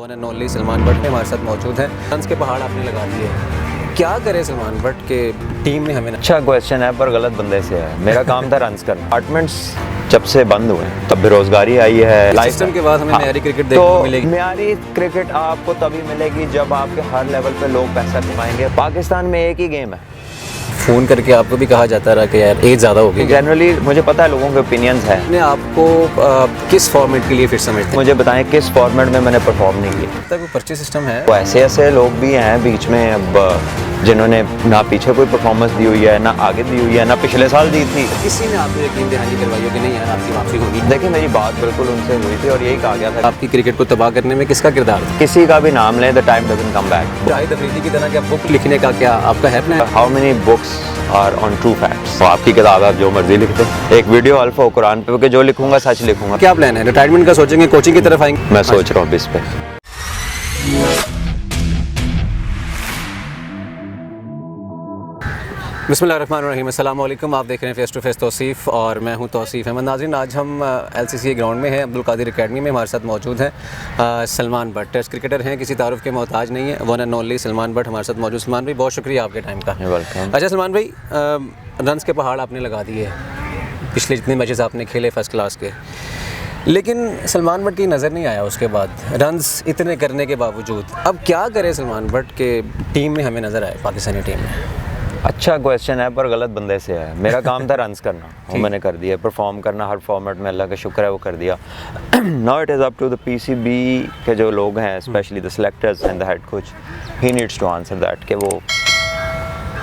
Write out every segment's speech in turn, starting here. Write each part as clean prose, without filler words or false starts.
One and only Salman Bhatt हमारे साथ मौजूद हैं। रन्स के पहाड़ आपने लगा दिए, क्या करे सलमान भट्ट के टीम ने हमें। अच्छा क्वेश्चन है पर गलत बंदे से है। मेरा काम था रन्स करना। अपार्टमेंट्स जब से बंद हुए तब बेरोजगारी आई है। सिस्टम के बाद हमें म्यारी क्रिकेट देखने को मिलेगी। म्यारी क्रिकेट आपको तभी मिलेगी जब आपके हर लेवल पे लोग पैसा कमाएंगे। पाकिस्तान में एक ही गेम है। फ़ोन करके आपको भी कहा जाता रहा कि यार एज ज़्यादा हो गई। जनरली मुझे पता है लोगों के ओपिनियंस हैं। ने आपको किस फॉर्मेट के लिए फिर समझते हैं? मुझे बताएं किस फॉर्मेट में मैंने परफॉर्म नहीं किया। तक वो पर्ची सिस्टम है। तो ऐसे लोग भी हैं बीच में अब जिन्होंने ना पीछे कोई परफॉर्मेंस दी हुई है, ना आगे दी हुई है, ना पिछले साल दी थी। किसी ने आपको यकीन दहानी करवाई हो कि नहीं यार आपकी वापसी होगी? देखिए मेरी बात बिल्कुल उनसे हुई थी और यही कहा गया था आपकी क्रिकेट को तबाह करने में किसका किरदार था? किसी का भी नाम लें the time doesn't come back. Shahid Afridi की तरह क्या बुक लिखने का क्या आपका है plan? How many books are on true facts. तो आपकी किताब आप जो मर्जी लिख दें। एक वीडियो अल्फ हो कुरान पे कि जो लिखूंगा सच लिखूंगा। क्या प्लान है? रिटायरमेंट का सोचेंगे, कोचिंग की तरफ आएंगे? मैं सोच रहा हूँ इस पे। बिस्मिल्लाहिर्रहमानिर्रहीम, अस्सलाम वालेकुम। आप देख रहे हैं फेस टू फेस तौसीफ़ और मैं हूं तौसीफ़ अहमद। नाज़रीन, आज हम LCCA ग्राउंड में हैं, अब्दुल कादिर एकेडमी में। हमारे साथ मौजूद हैं सलमान भट्ट। टेस्ट क्रिकेटर हैं, किसी तारुफ के मोहताज नहीं है। One and only Salman Bhatt हमारे साथ मौजूद। सलमान भाई बहुत शुक्रिया आपके टाइम का। वेलकम। अच्छा सलमान भाई, रन्स के पहाड़ आपने लगा दिए, पिछले जितने मैचेस आपने खेले फर्स्ट क्लास के, लेकिन सलमान भट्ट की नज़र नहीं आया उसके बाद रन्स इतने करने के बावजूद। अब क्या करे सलमान भट्ट के टीम में हमें नज़र आए, पाकिस्तानी टीम में? अच्छा क्वेश्चन है पर गलत बंदे से है। मेरा काम था रन्स करना, वो मैंने कर दिया। परफॉर्म करना हर फॉर्मेट में, अल्लाह का शुक्र है वो कर दिया। Now it is up to the PCB के जो लोग हैं, specially the selectors and the head coach, he needs to answer that कि वो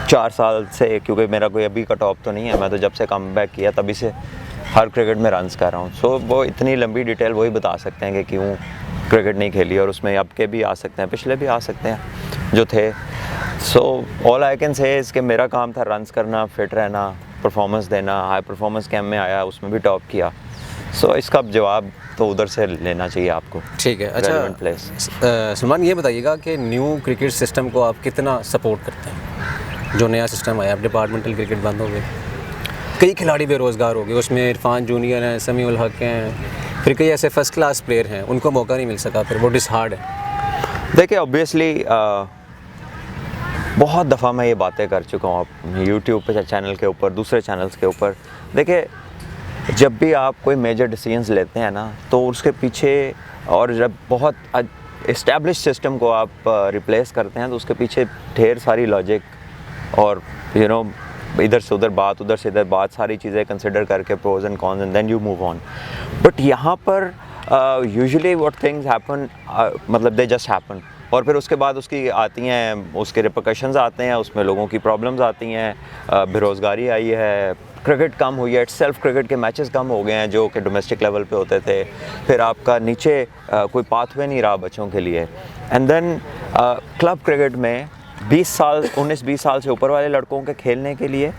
4 साल से, क्योंकि मेरा कोई अभी का टॉप तो नहीं है, मैं तो जब से कम बैक किया तभी से हर क्रिकेट में रन्स कर रहा हूँ। सो वो इतनी लंबी डिटेल वही बता सकते हैं कि क्यों क्रिकेट नहीं खेली, और उसमें अब के भी आ सकते हैं, पिछले भी आ सकते हैं जो थे। So all I can say is कि मेरा काम था रन्स करना, फिट रहना, परफॉर्मेंस देना। हाई परफॉर्मेंस कैम्प में आया, उसमें भी टॉप किया। सो इसका जवाब तो उधर से लेना चाहिए आपको। ठीक है। अच्छा सलमान, ये बताइएगा कि न्यू क्रिकेट सिस्टम को आप कितना सपोर्ट करते हैं? जो नया सिस्टम आया, अब डिपार्टमेंटल क्रिकेट बंद हो गए, कई खिलाड़ी बेरोज़गार हो गए, उसमें इरफान जूनियर हैं, समीउल हक हैं, फिर कई ऐसे फर्स्ट क्लास प्लेयर हैं, उनको मौका नहीं मिल सका, फिर वो डिसहार्ड है। देखिए ऑब्वियसली बहुत दफ़ा मैं ये बातें कर चुका हूँ आप यूट्यूब पे चैनल के ऊपर, दूसरे चैनल्स के ऊपर। देखिए जब भी आप कोई मेजर डिसीजंस लेते हैं ना, तो उसके पीछे, और जब बहुत इस्टेब्लिश सिस्टम को आप रिप्लेस करते हैं तो उसके पीछे ढेर सारी लॉजिक और इधर से उधर बात, उधर से इधर बात, सारी चीज़ें कंसिडर करके pros and cons, and then you move on. But यहाँ पर यूजुअली व्हाट थिंग्स हैपन, मतलब दे जस्ट हैपन, और फिर उसके बाद उसकी आती हैं, उसके रिपरकशंस आते हैं, उसमें लोगों की प्रॉब्लम्स आती हैं, बेरोज़गारी आई है, क्रिकेट कम हुई है, इटसेल्फ क्रिकेट के मैचेस कम हो गए हैं जो कि डोमेस्टिक लेवल पे होते थे। फिर आपका नीचे कोई पाथवे नहीं रहा बच्चों के लिए। एंड देन क्लब क्रिकेट में 19-20 साल से ऊपर वाले लड़कों के खेलने के लिए,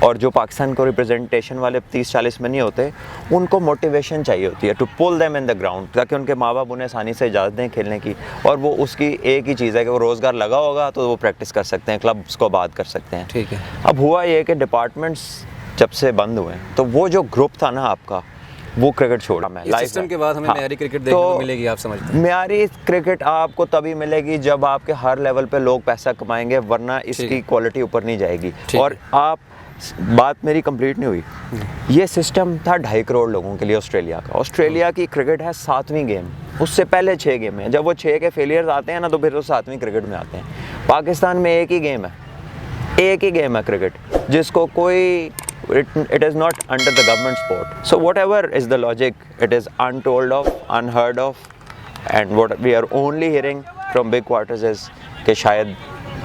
और जो पाकिस्तान को रिप्रेजेंटेशन वाले 30-40 में नहीं होते, उनको मोटिवेशन चाहिए होती है to pull them in the ground, ताकि उनके माँ बाप उन्हें आसानी से इजाज़त दें खेलने की। और वो उसकी एक ही चीज़ है कि वो रोज़गार लगा होगा तो वो प्रैक्टिस कर सकते हैं, क्लब्स को आबाद कर सकते हैं। ठीक है। अब हुआ ये कि डिपार्टमेंट्स जब से बंद हुए तो वो जो ग्रुप था ना आपका, वो क्रिकेट छोड़ा। मैं इस सिस्टम के बाद हमें म्यारी क्रिकेट देखने को मिलेगी, आप समझते हैं? म्यारी क्रिकेट आपको तभी मिलेगी जब आपके हर लेवल पे लोग पैसा कमाएंगे, वरना इसकी क्वालिटी ऊपर नहीं जाएगी। और आप, बात मेरी कंप्लीट नहीं हुई। ये सिस्टम था 2.5 करोड़ लोगों के लिए ऑस्ट्रेलिया का। ऑस्ट्रेलिया की क्रिकेट है 7वीं गेम, उससे पहले 6 गेम है। जब वो 6 के फेलियर्स आते हैं ना, तो फिर वो 7वीं क्रिकेट में आते हैं। पाकिस्तान में एक ही गेम है, एक ही गेम है क्रिकेट, जिसको कोई it is not under the government sport. So whatever is the logic, it is untold of, unheard of, and what we are only hearing from big quarters is कि शायद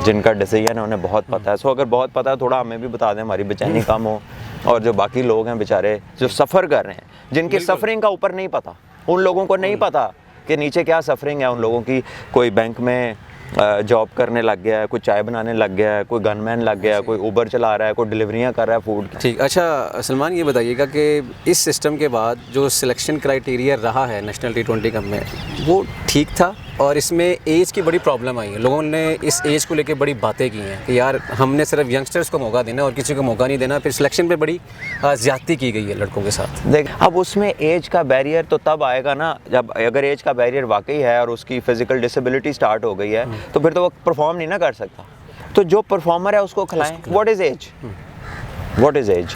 जिनका decision है उन्हें बहुत पता है। सो अगर बहुत पता है, थोड़ा हमें भी बता दें, हमारी बेचैनी कम हो। और जो बाकी लोग हैं बेचारे जो सफ़र कर रहे हैं, जिनकी सफरिंग का ऊपर नहीं पता, उन लोगों को नहीं पता कि नीचे क्या सफरिंग है। उन लोगों की कोई बैंक में जॉब करने लग गया है, कोई चाय बनाने लग गया है, कोई गनमैन लग गया है, कोई उबर चला रहा है, कोई डिलीवरियाँ कर रहा है फूड की। ठीक। अच्छा सलमान, ये बताइएगा कि इस सिस्टम के बाद जो सिलेक्शन क्राइटेरिया रहा है नेशनल T20 कप में, वो ठीक था और इसमें एज की बड़ी प्रॉब्लम आई है। लोगों ने इस एज को लेके बड़ी बातें की हैं कि यार हमने सिर्फ यंगस्टर्स को मौका देना और किसी को मौका नहीं देना। फिर सिलेक्शन पे बड़ी ज़्यादती की गई है लड़कों के साथ। देख, अब उसमें एज का बैरियर तो तब आएगा ना जब अगर एज का बैरियर वाकई है और उसकी फिजिकल डिसेबिलिटी स्टार्ट हो गई है तो फिर तो वो परफॉर्म नहीं ना कर सकता। तो जो परफॉर्मर है उसको खिलाएं। What is age? What is age?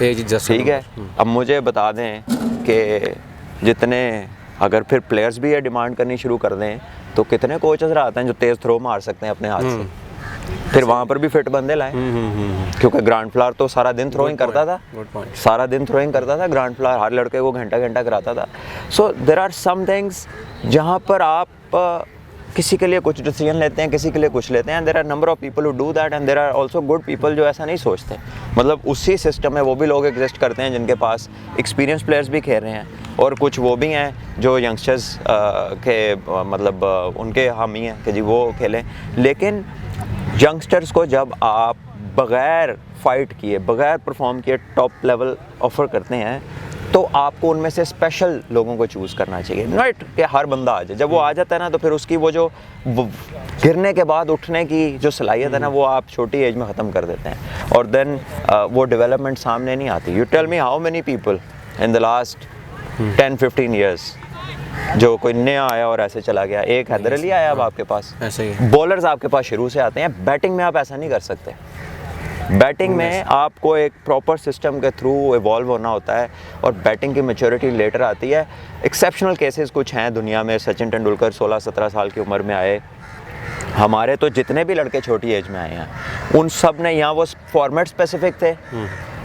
ठीक है, अब मुझे बता दें कि जितने अगर फिर प्लेयर्स भी ये डिमांड करनी शुरू कर दें तो कितने कोचेस आते हैं जो तेज़ थ्रो मार सकते हैं अपने हाथ से। फिर वहाँ पर भी फिट बंदे लाएं, क्योंकि ग्राउंड फ्लावर तो सारा दिन थ्रोइंग करता था, सारा दिन थ्रोइंग करता था ग्राउंड फ्लावर, हर लड़के को घंटा घंटा कराता था। So there are some things जहाँ पर आप किसी के लिए कुछ डिसीजन लेते हैं, किसी के लिए कुछ लेते हैं। There are number of people who do that and there are also good people जो ऐसा नहीं सोचते। मतलब उसी सिस्टम में वो भी लोग एग्जिस्ट करते हैं जिनके पास एक्सपीरियंस प्लेयर्स भी खेल रहे हैं और कुछ वो भी हैं जो यंगस्टर्स के मतलब उनके हामी हैं कि जी वो खेलें। लेकिन यंगस्टर्स को जब आप बग़ैर फाइट किए, बग़ैर परफॉर्म किए टॉप लेवल ऑफ़र करते हैं तो आपको उनमें से स्पेशल लोगों को चूज़ करना चाहिए, नॉट कि हर बंदा आ जाए। जब वो आ जाता है ना तो फिर उसकी वो जो गिरने के बाद उठने की जो सलाहियत है ना वो आप छोटी एज में ख़त्म कर देते हैं और देन वो डेवलपमेंट सामने नहीं आती। You tell me how many people in the last 10-15 years जो कोई नया आया और ऐसे चला गया। एक हैदर अली आया अब आपके पास, ऐसे ही बॉलर्स आपके पास शुरू से आते हैं। बैटिंग में आप ऐसा नहीं कर सकते। बैटिंग में आपको एक प्रॉपर सिस्टम के थ्रू इवॉल्व होना होता है और बैटिंग की मैच्योरिटी लेटर आती है। एक्सेप्शनल केसेस कुछ हैं दुनिया में, सचिन तेंदुलकर 16-17 साल की उम्र में आए। हमारे तो जितने भी लड़के छोटी एज में आए हैं उन सब ने यहाँ वो फॉर्मेट स्पेसिफिक थे,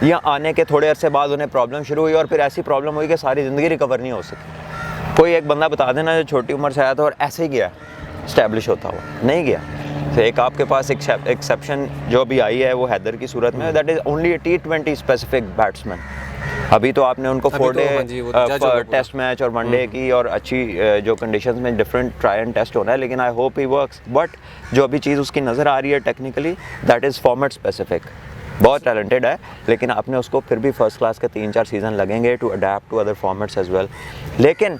यहाँ आने के थोड़े अरसे बाद उन्हें प्रॉब्लम शुरू हुई और फिर ऐसी प्रॉब्लम हुई कि सारी ज़िंदगी रिकवर नहीं हो सकी। कोई एक बंदा बता देना जो छोटी उम्र से आया था और ऐसे ही गया इस्टेब्लिश होता हुआ, नहीं गया। तो एक आपके पास एक्सेप्शन जो भी आई है वो हैदर की सूरत में, that is only A T20 specific batsman. अभी तो आपने उनको 4 डे टेस्ट मैच और 1 डे की और अच्छी जो कंडीशंस में डिफरेंट ट्राई एंड टेस्ट होना है, लेकिन I hope he works. But जो अभी चीज़ उसकी नज़र आ रही है technically, that is format specific. बहुत टैलेंटेड है लेकिन आपने उसको फिर भी फर्स्ट क्लास के 3-4 सीज़न लगेंगे to adapt to other formats as well. लेकिन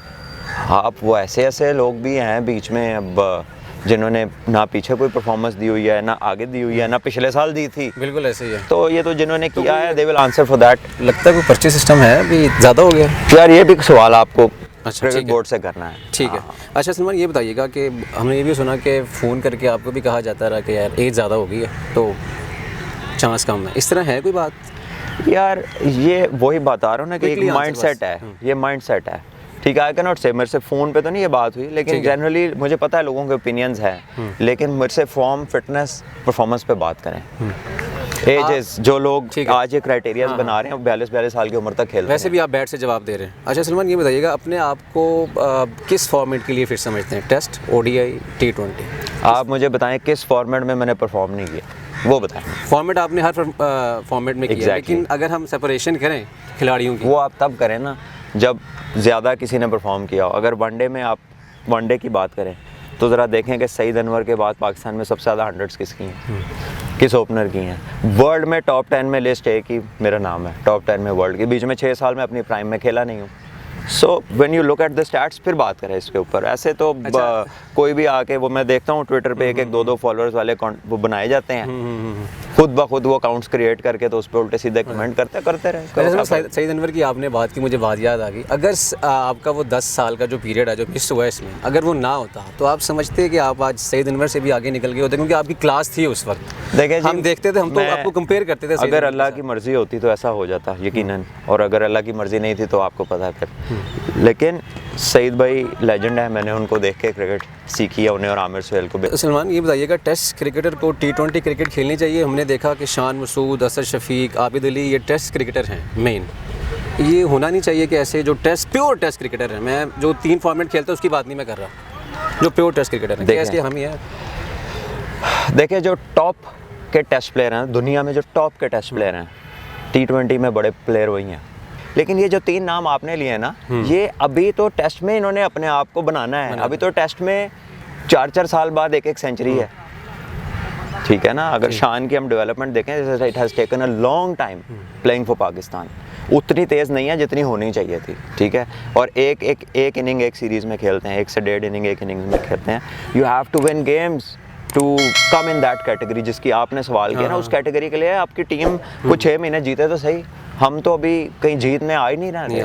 आप वो ऐसे लोग भी हैं बीच में अब जिन्होंने ना पीछे कोई परफॉर्मेंस दी हुई है, ना आगे दी हुई है, ना पिछले साल दी थी। बिल्कुल ऐसे ही है। तो ये तो जिन्होंने किया है they will answer for that. लगता है कोई पर्ची सिस्टम है अभी ज़्यादा हो गया यार, ये भी सवाल आपको अच्छा क्रिकेट बोर्ड से करना है। ठीक है। अच्छा सलमान, ये बताइएगा कि हमने ये भी सुना कि फ़ोन करके आपको भी कहा जाता रहा कि यार एज ज़्यादा हो गई है तो चांस कम है, इस तरह है कोई बात? यार ये वही बता रहा हूँ ना कि एक माइंड सेट है, ये माइंड सेट है। ठीक है, आई कैन नॉट से मेरे से फ़ोन पे तो नहीं ये बात हुई, लेकिन जनरली मुझे पता है लोगों के ओपिनियंस हैं, लेकिन मेरे से फॉर्म, फिटनेस, परफॉर्मेंस पे बात करें। एजेस जो लोग आज ये क्राइटेरियाज बना रहे हैं 42 साल की उम्र तक खेल रहे हैं। वैसे भी आप बैट से जवाब दे रहे हैं। अच्छा सलमान, ये बताइएगा अपने आप को किस फॉर्मेट के लिए फिर समझते हैं? Test, ODI, T20? आप मुझे बताएं किस फॉर्मेट में मैंने परफॉर्म नहीं किया, वो बताएं। फॉर्मेट आपने हर फॉर्मेट में किया, लेकिन अगर हम सेपरेशन करें खिलाड़ियों की, वो आप तब करें ना जब ज़्यादा किसी ने परफॉर्म किया हो। अगर वनडे में आप वनडे की बात करें तो ज़रा देखें कि सईद अनवर के बाद पाकिस्तान में सबसे ज़्यादा 100s किसकी हैं, किस ओपनर की हैं। वर्ल्ड में टॉप 10 में लिस्ट एक ही मेरा नाम है, टॉप 10 में वर्ल्ड के। बीच में 6 साल में अपनी प्राइम में खेला नहीं हूँ। So when you look at the stats फिर बात करें इसके ऊपर। ऐसे तो कोई भी आके, वो मैं देखता हूँ ट्विटर पे 1-1, 2-2 फॉलोअर्स वाले वो बनाए जाते हैं खुद ब खुद, वो अकाउंट्स क्रिएट करके, तो उस पर उल्टे सीधे कमेंट करते रहे। सईद अनवर की आपने बात की, मुझे बात याद आ गई। अगर आपका वो 10 साल का जो पीरियड है जो मिस हुआ है इसमें, अगर वो ना होता तो आप समझते हैं कि आप आज सईद अनवर से भी आगे निकल गए होते? क्योंकि आपकी क्लास थी उस वक्त। देखिए हम देखते थे, हम तो आपको कंपेयर करते थे। अगर अल्लाह की मर्जी होती तो ऐसा हो जाता यकीनन, और अगर अल्लाह की मर्जी नहीं थी तो आपको पता है फिर। लेकिन सईद भाई लेजेंड है, मैंने उनको देख के क्रिकेट सीखी है, उन्हें और आमिर सुहेल को। सलमान, ये बताइएगा टेस्ट क्रिकेटर को T20 क्रिकेट खेलनी चाहिए? हमने देखा कि शान मसूद, असद शफीक, आबिद अली ये टेस्ट क्रिकेटर हैं मेन। ये होना नहीं चाहिए कि ऐसे जो प्योर टेस्ट क्रिकेटर हैं, मैं जो 3 फॉर्मेट खेलता हूँ उसकी बात नहीं मैं कर रहा, जो प्योर टेस्ट क्रिकेटर हैं, कैसे हम ही हैं? देखिए, जो टॉप के टेस्ट प्लेयर हैं दुनिया में, जो टॉप के टेस्ट प्लेयर हैं T20 में बड़े प्लेयर वही हैं। लेकिन ये जो 3 नाम आपने लिए ना, ये अभी तो टेस्ट में इन्होंने अपने आप को बनाना है। अभी तो टेस्ट में 4-4 साल बाद एक सेंचुरी है, ठीक है ना। अगर शान की हम डेवलपमेंट देखें, it has taken a long time playing for Pakistan, उतनी तेज़ नहीं है जितनी होनी चाहिए थी, ठीक है। और एक इनिंग एक सीरीज़ में खेलते हैं, 1 से 1.5 इनिंग एक इनिंग में खेलते हैं। You have to win games to come in that category, जिसकी आपने सवाल किया ना, उस कैटेगरी के लिए आपकी टीम कुछ 6 महीने जीते तो सही, हम तो अभी कहीं जीत में आ ही नहीं रहे।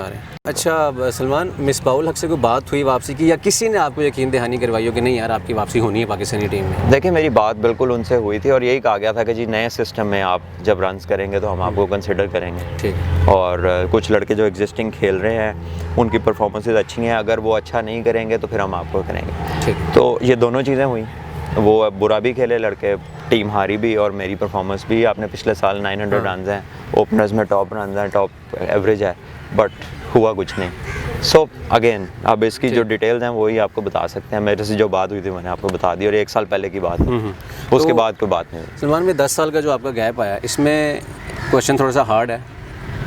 अच्छा सलमान, मिसबाउल हक से कोई बात हुई वापसी की, या किसी ने आपको यकीन दहानी करवाई हो कि नहीं यार आपकी वापसी होनी है पाकिस्तानी टीम में? देखिए मेरी बात बिल्कुल उनसे हुई थी और यही कहा गया था कि जी नए सिस्टम में आप जब रन्स करेंगे तो हम आपको कंसिडर करेंगे, ठीक। और कुछ लड़के जो एग्जिस्टिंग खेल रहे हैं उनकी परफॉर्मेंसेज अच्छी हैं, अगर वो अच्छा नहीं करेंगे तो फिर हम आपको करेंगे, ठीक। तो ये दोनों चीज़ें हुई। वो बुरा भी खेले लड़के, टीम हारी भी, और मेरी परफॉर्मेंस भी। आपने पिछले साल 900 रन हैं, ओपनर्स में टॉप रन हैं, टॉप एवरेज है, बट हुआ कुछ नहीं। सो अगेन अब इसकी जो डिटेल्स हैं वही आपको बता सकते हैं। मेरे से जो बात हुई थी मैंने आपको बता दी, और 1 साल पहले की बात है, उसके तो बाद कोई बात नहीं हुई। सलमान में 10 साल का जो आपका गैप आया, इसमें क्वेश्चन थोड़ा सा हार्ड है,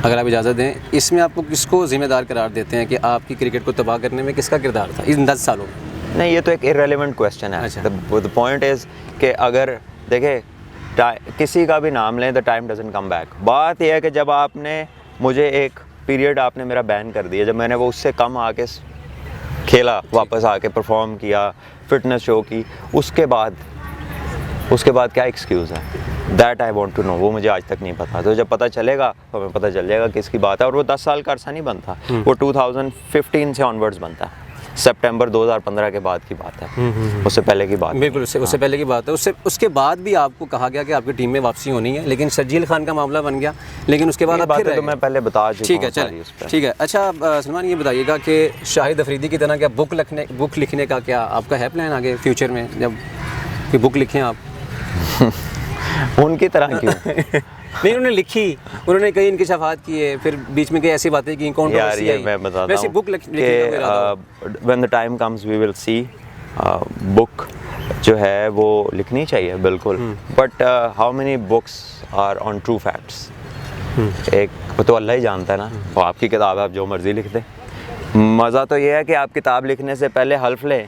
अगर आप इजाज़त दें, इसमें आपको किसको ज़िम्मेदार करार देते हैं कि आपकी क्रिकेट को तबाह करने में किसका किरदार था इन 10 सालों में? नहीं, ये तो एक इररेलेवेंट क्वेश्चन है। अच्छा। द पॉइंट इज़ कि अगर देखें किसी का भी नाम लें, the time doesn't come back. बात यह है कि जब आपने मुझे एक पीरियड आपने मेरा बैन कर दिया, जब मैंने वो उससे कम आके खेला, वापस आके परफॉर्म किया, फिटनेस शो की, उसके बाद क्या एक्सक्यूज़ है? That I want to know. वो मुझे आज तक नहीं पता, तो जब पता चलेगा तो हमें पता चल जाएगा किसकी बात है। और वो 10 साल का अरसा नहीं बनता, वो 2015 से ऑनवर्ड्स बनता है, सितंबर 2015 के बाद की बात है, उससे पहले की बात। बिल्कुल, उससे पहले की बात है। उसके बाद भी आपको कहा गया कि आपकी टीम में वापसी होनी है, लेकिन शर्जील खान का मामला बन गया, लेकिन उसके बाद अब फिर तो मैं पहले बता चुका हूं। ठीक है, चलिए ठीक है। अच्छा सलमान, ये बताइएगा कि शाहिद अफरीदी की तरह क्या बुक लिखने का क्या आपका है प्लान आगे फ्यूचर में, जब कि बुक लिखें आप? उनकी तरह क्यों? नहीं, उन्होंने लिखी, उन्होंने कई इंकशाफात किए, फिर बीच में कई ऐसी बातें की, यार ये मैं बताता हूँ book when the time comes we will see. Book जो है वो लिखनी चाहिए बिल्कुल, but how many books are on true facts? एक तो अल्लाह ही जानता है ना, वो आपकी किताब है, आप जो मर्ज़ी लिख दें। मज़ा तो ये है कि आप किताब लिखने से पहले हल्फ लें,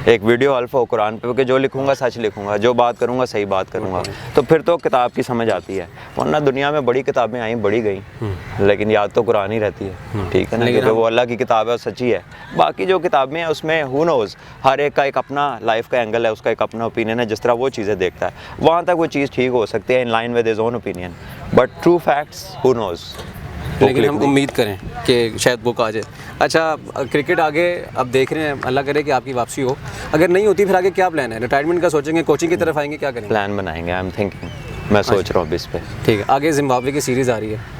एक वीडियो हल्फ हो कुरान पे कि जो लिखूंगा सच लिखूंगा, जो बात करूंगा सही बात करूंगा, तो फिर तो किताब की समझ आती है। वरना दुनिया में बड़ी किताबें आई, बड़ी गई, लेकिन याद तो कुरान ही रहती है, ठीक है ना, क्योंकि वो अल्लाह की किताब है और सच्ची है। बाकी जो किताबें हैं उसमें हु नोज़, हर एक का एक अपना लाइफ का एंगल है, उसका एक अपना ओपिनियन है, जिस तरह वो चीज़ें देखता है वहाँ तक वो चीज़ ठीक हो सकती है, in line with his own opinion, but true facts who nose. लेकिन हम उम्मीद करें कि शायद बुक आ जाए। अच्छा, क्रिकेट आगे अब देख रहे हैं, अल्लाह करे कि आपकी वापसी हो, अगर नहीं होती फिर आगे क्या प्लान है? रिटायरमेंट का सोचेंगे, कोचिंग की तरफ आएंगे, क्या करेंगे? प्लान बनाएंगे, आई एम थिंकिंग, मैं सोच रहा हूँ इस पे। ठीक है, आगे जिम्बाब्वे की सीरीज़ आ रही है,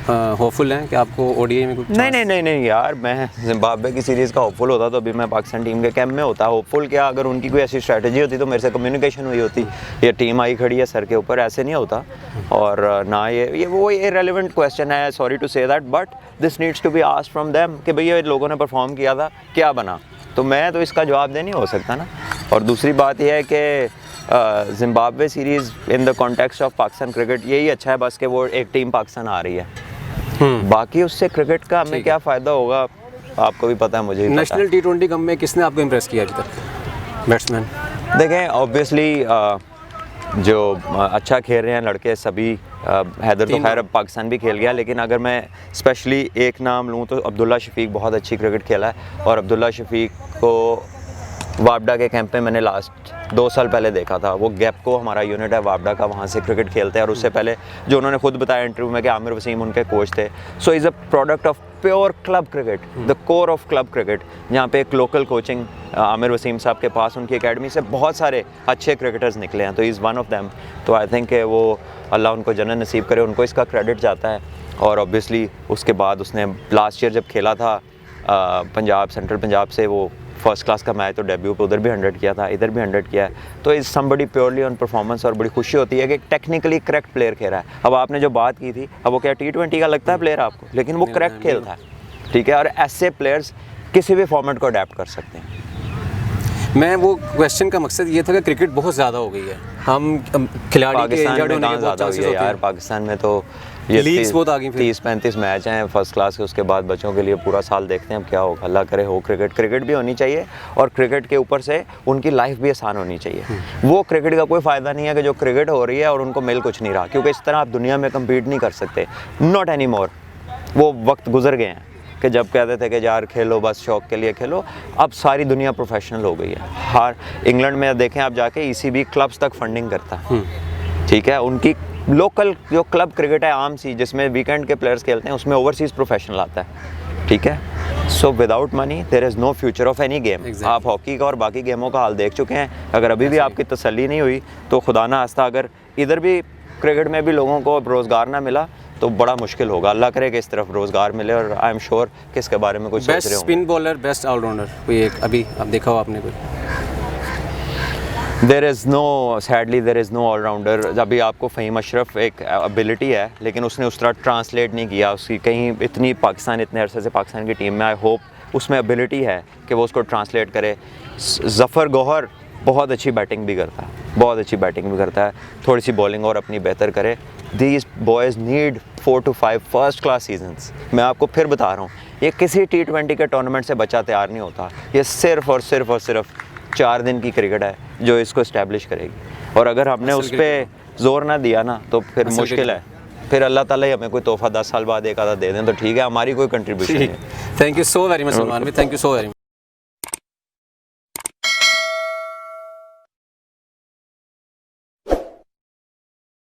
होपफुल हैं कि आपको ओडीआई में कुछ? नहीं यार, मैं जिम्बाब्वे की सीरीज़ का होपफुल होता तो अभी मैं पाकिस्तान टीम के कैंप में होता। होपफुल क्या, अगर उनकी कोई ऐसी स्ट्रैटेजी होती तो मेरे से कम्युनिकेशन हुई होती, ये टीम आई खड़ी है सर के ऊपर, ऐसे नहीं होता। और ना ये वो इररिलेवेंट क्वेश्चन है, sorry to say that, but this needs to be asked from them कि भैया लोगों ने परफॉर्म किया था, क्या बना? तो मैं तो इसका जवाब दे नहीं हो सकता ना। और दूसरी बात यह है कि Zimbabwe series in the context of Pakistan cricket यही अच्छा है बस कि वो एक टीम पाकिस्तान आ रही है, बाकी उससे क्रिकेट का हमें क्या फ़ायदा होगा आपको भी पता है, मुझे भी नेशनल T20 कप में किसने आपको इम्प्रेस किया अभी तक बैट्समैन? देखें ऑब्वियसली जो अच्छा खेल रहे हैं लड़के सभी, हैदर तो खैर अब पाकिस्तान भी खेल गया, लेकिन अगर मैं स्पेशली एक नाम लूँ तो अब्दुल्ला शफीक बहुत अच्छी क्रिकेट खेला है। और अब्दुल्ला शफीक को वापडा के कैंप में मैंने लास्ट 2 साल पहले देखा था। वो गैप को हमारा यूनिट है वापडा का, वहाँ से क्रिकेट खेलते हैं। और उससे पहले जो उन्होंने खुद बताया इंटरव्यू में कि आमिर वसीम उनके कोच थे। So is a product of pure club cricket, the core of club cricket, जहाँ पे एक लोकल कोचिंग आमिर वसीम साहब के पास उनकी एकेडमी से बहुत सारे अच्छे क्रिकेटर्स निकले हैं, तो इज़ वन ऑफ देम। तो आई थिंक वो अल्लाह उनको जन्नत नसीब करे, उनको इसका क्रेडिट जाता है। और ऑब्वियसली उसके बाद उसने लास्ट ईयर जब खेला था पंजाब, सेंट्रल पंजाब से, वो फर्स्ट क्लास का मैच, तो डेब्यू पे उधर भी 100 किया था, इधर भी 100 किया है। तो is somebody purely on performance, और बड़ी खुशी होती है कि टेक्निकली करेक्ट प्लेयर खेल रहा है। अब आपने जो बात की थी, अब वो क्या T20 का लगता है प्लेयर आपको, लेकिन वो करेक्ट खेलता है, ठीक है। और ऐसे प्लेयर्स किसी भी फॉर्मेट को अडेप्ट कर सकते हैं। मैं वो क्वेश्चन का मकसद ये था कि क्रिकेट बहुत ज़्यादा हो गई है, हम खिलाड़ी के इंजर्ड होने के बहुत चांसेस होते हैं यार। पाकिस्तान में तो लीग्स बहुत आ गई फिर। 30-35 मैच हैं फर्स्ट क्लास के, उसके बाद बच्चों के लिए पूरा साल देखते हैं अब क्या होगा। अल्लाह करे हो क्रिकेट भी होनी चाहिए, और क्रिकेट के ऊपर से उनकी लाइफ भी आसान होनी चाहिए। वो क्रिकेट का कोई फ़ायदा नहीं है कि जो क्रिकेट हो रही है और उनको मिल कुछ नहीं रहा, क्योंकि इस तरह आप दुनिया में कम्पीट नहीं कर सकते, नॉट एनी मोर। वो वक्त गुजर गए हैं कि जब कहते थे कि यार खेलो बस शौक के लिए खेलो। अब सारी दुनिया प्रोफेशनल हो गई है। हर इंग्लैंड में देखें आप जाके, ECB क्लब्स तक फंडिंग करता है, ठीक है। उनकी लोकल जो क्लब क्रिकेट है आम सी, जिसमें वीकेंड के प्लेयर्स खेलते हैं, उसमें ओवरसीज़ प्रोफेशनल आता है, ठीक है। So without money there is no future of any game. आप हॉकी का और बाकी गेमों का हाल देख चुके हैं। अगर अभी भी आपकी तसल्ली नहीं हुई तो खुदा ना खास्ता अगर इधर भी क्रिकेट में भी लोगों को रोज़गार ना मिला तो बड़ा मुश्किल होगा। अल्लाह करे कि इस तरफ रोज़गार मिले, और आई एम श्योर कि इसके बारे में कुछ सोच बेस्ट रहे हो। स्पिन बॉलर, बेस्ट ऑलराउंडर कोई एक अभी आप देखा हो आपने कोई? There is no, sadly there is no allrounder. अभी आपको फ़हीम अशरफ एक एबिलिटी है, लेकिन उसने उस तरह ट्रांसलेट नहीं किया उसकी कहीं। इतनी पाकिस्तान, इतने अरसे से पाकिस्तान की टीम में, आई होप उसमें एबिलिटी है कि वो उसको ट्रांसलेट करे। ज़फ़र गौहर बहुत अच्छी बैटिंग भी करता है, बहुत अच्छी बैटिंग भी करता है, थोड़ी सी बॉलिंग और अपनी बेहतर करे। These boys need 4 to 5 first class seasons. मैं आपको फिर बता रहा हूँ, ये किसी T20 के टूर्नामेंट से बच्चा तैयार नहीं होता। ये सिर्फ़ और सिर्फ 4 दिन की क्रिकेट है जो इसको इस्टेब्लिश करेगी। और अगर हमने उस पर ज़ोर ना दिया ना तो फिर मुश्किल है। फिर अल्लाह ताला ही हमें कोई तोहफ़ा 10 साल बाद एक आधा दे दें तो ठीक है, हमारी कोई कंट्रीब्यूशन नहीं है। Thank you so very much Salman भाई, thank you so very much.